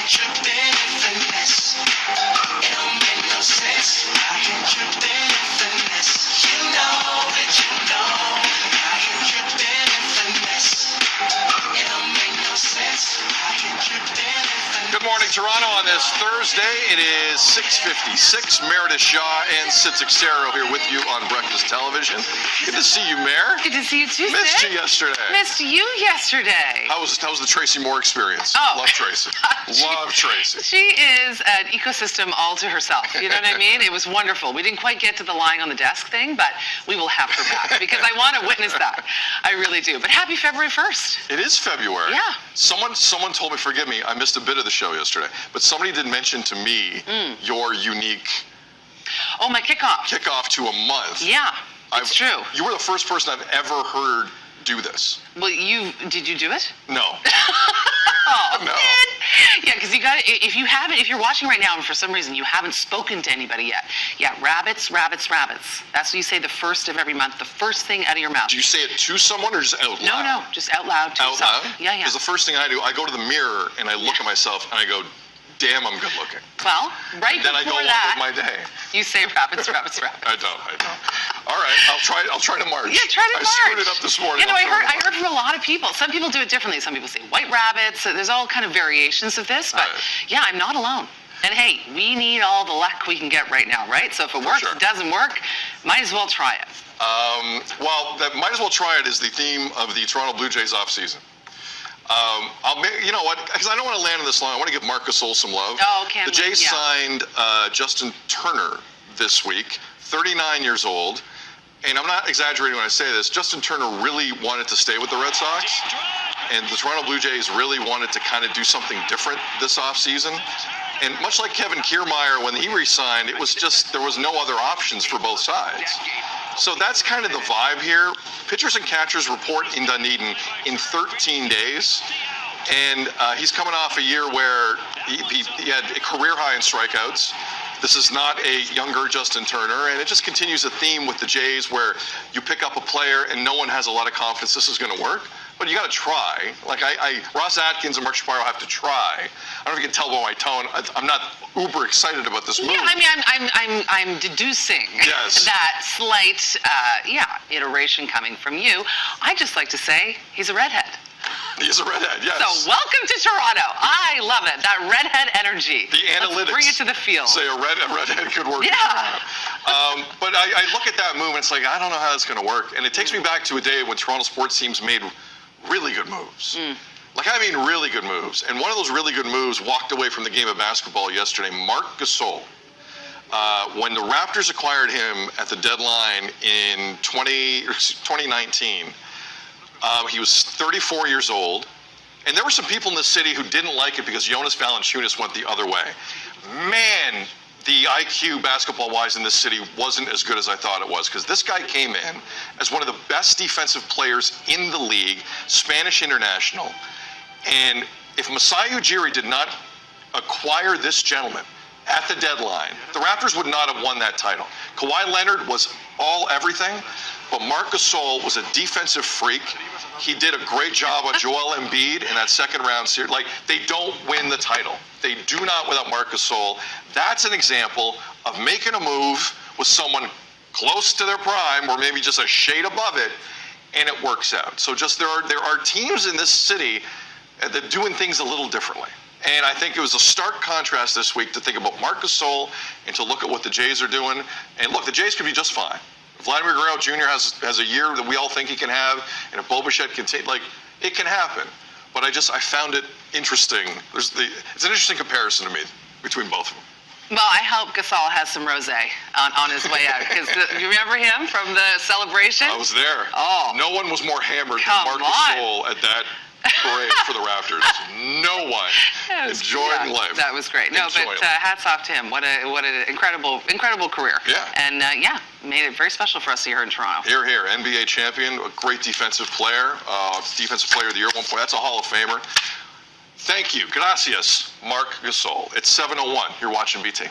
trip in finesse. It don't make no sense. I can trip in finesse. You know that you know. I can trip in finesse. It don't make no sense. I can trip in finesse. Good morning, Toronto. On this Thursday, it is 6:56. Meredith Shaw and Sid Xero here with you on Breakfast Television. Good to see you, Mayor. Good to see you too, Missed Sid. you yesterday. Missed you yesterday. How was the Tracy Moore experience? Oh. Love Tracy. Love Tracy. She is an ecosystem all to herself. You know what I mean? It was wonderful. We didn't quite get to the lying on the desk thing, but we will have her back because I want to witness that. I really do. But happy February 1st. It is February. Yeah. Someone told me, forgive me, I missed a bit of the show yesterday, but somebody did mention to me your unique Oh, my kickoff. kickoff to a month. Yeah, it's true. You were the first person I've ever heard do this. Well, did you do it? No. Oh, No. Sid. Yeah, because you got if you're watching right now and for some reason you haven't spoken to anybody yet. Yeah, rabbits. That's what you say the first of every month, the first thing out of your mouth. Do you say it to someone or just out loud? No, just out loud to Out yourself. loud? Yeah. Because the first thing I do, I go to the mirror and I look at myself and I go, damn, I'm good looking. Well, right Then I go before on that, with my day. you say rabbits. I don't. All right, I'll try to march. Yeah, try to I march. screwed it up this morning. You know, I I'll try to heard march. from a lot of people. Some people do it differently. Some people say white rabbits. So there's all kind of variations of this, but yeah, I'm not alone. And hey, we need all the luck we can get right now, right? So if it works, sure. it doesn't work, might as well try it. Well, that might as well try it is the theme of the Toronto Blue Jays offseason. You know what? Because I don't want to land on this long. I want to give Marc Gasol some love. Oh, can The we? Jays Yeah. signed Justin Turner this week, 39 years old. And I'm not exaggerating when I say this. Justin Turner really wanted to stay with the Red Sox. And the Toronto Blue Jays really wanted to kind of do something different this offseason. And much like Kevin Kiermaier, when he re-signed, it was just there was no other options for both sides. So that's kind of the vibe here. Pitchers and catchers report in Dunedin in 13 days. And he's coming off a year where he had a career high in strikeouts. This is not a younger Justin Turner, and it just continues a theme with the Jays where you pick up a player and no one has a lot of confidence this is going to work, but you got to try. Like Ross Atkins and Mark Shapiro have to try. I don't know if you can tell by my tone. I'm not uber excited about this move. Yeah, I mean, I'm deducing that slight, iteration coming from you. I just like to say he's a redhead. He's a redhead, yes. So welcome to Toronto. I love it. That redhead energy. The analytics. Let's bring it to the field. Say a redhead could work. Yeah. But I look at that move and it's like, I don't know how it's going to work. And it takes me back to a day when Toronto sports teams made really good moves. Like, I mean really good moves. And one of those really good moves walked away from the game of basketball yesterday. Marc Gasol. When the Raptors acquired him at the deadline in 2019, he was 34 years old, and there were some people in the city who didn't like it because Jonas Valanciunas went the other way. Man, the IQ basketball-wise in this city wasn't as good as I thought it was, because this guy came in as one of the best defensive players in the league, Spanish international, and if Masai Ujiri did not acquire this gentleman at the deadline, the Raptors would not have won that title. Kawhi Leonard was everything, but Marc Gasol was a defensive freak. He did a great job on Joel Embiid in that second round series. Like, they don't win the title. They do not without Marc Gasol. That's an example of making a move with someone close to their prime or maybe just a shade above it, and it works out. So just there are teams in this city that are doing things a little differently. And I think it was a stark contrast this week to think about Marc Gasol and to look at what the Jays are doing. And look, the Jays could be just fine. If Vladimir Guerrero Jr. has a year that we all think he can have, and if Bo Bichette can take, it can happen. But I found it interesting. It's an interesting comparison to me between both of them. Well, I hope Gasol has some rosé on his way out, because you remember him from the celebration? I was there. Oh. No one was more hammered Come than Marc Gasol at that parade for the Raptors. No one enjoying life. That was great. No, but hats off to him. What an incredible career. Yeah. And made it very special for us here in Toronto. Here, NBA champion, a great defensive player, defensive player of the year at one point. That's a Hall of Famer. Thank you. Gracias, Marc Gasol. It's 7:01. You're watching BT.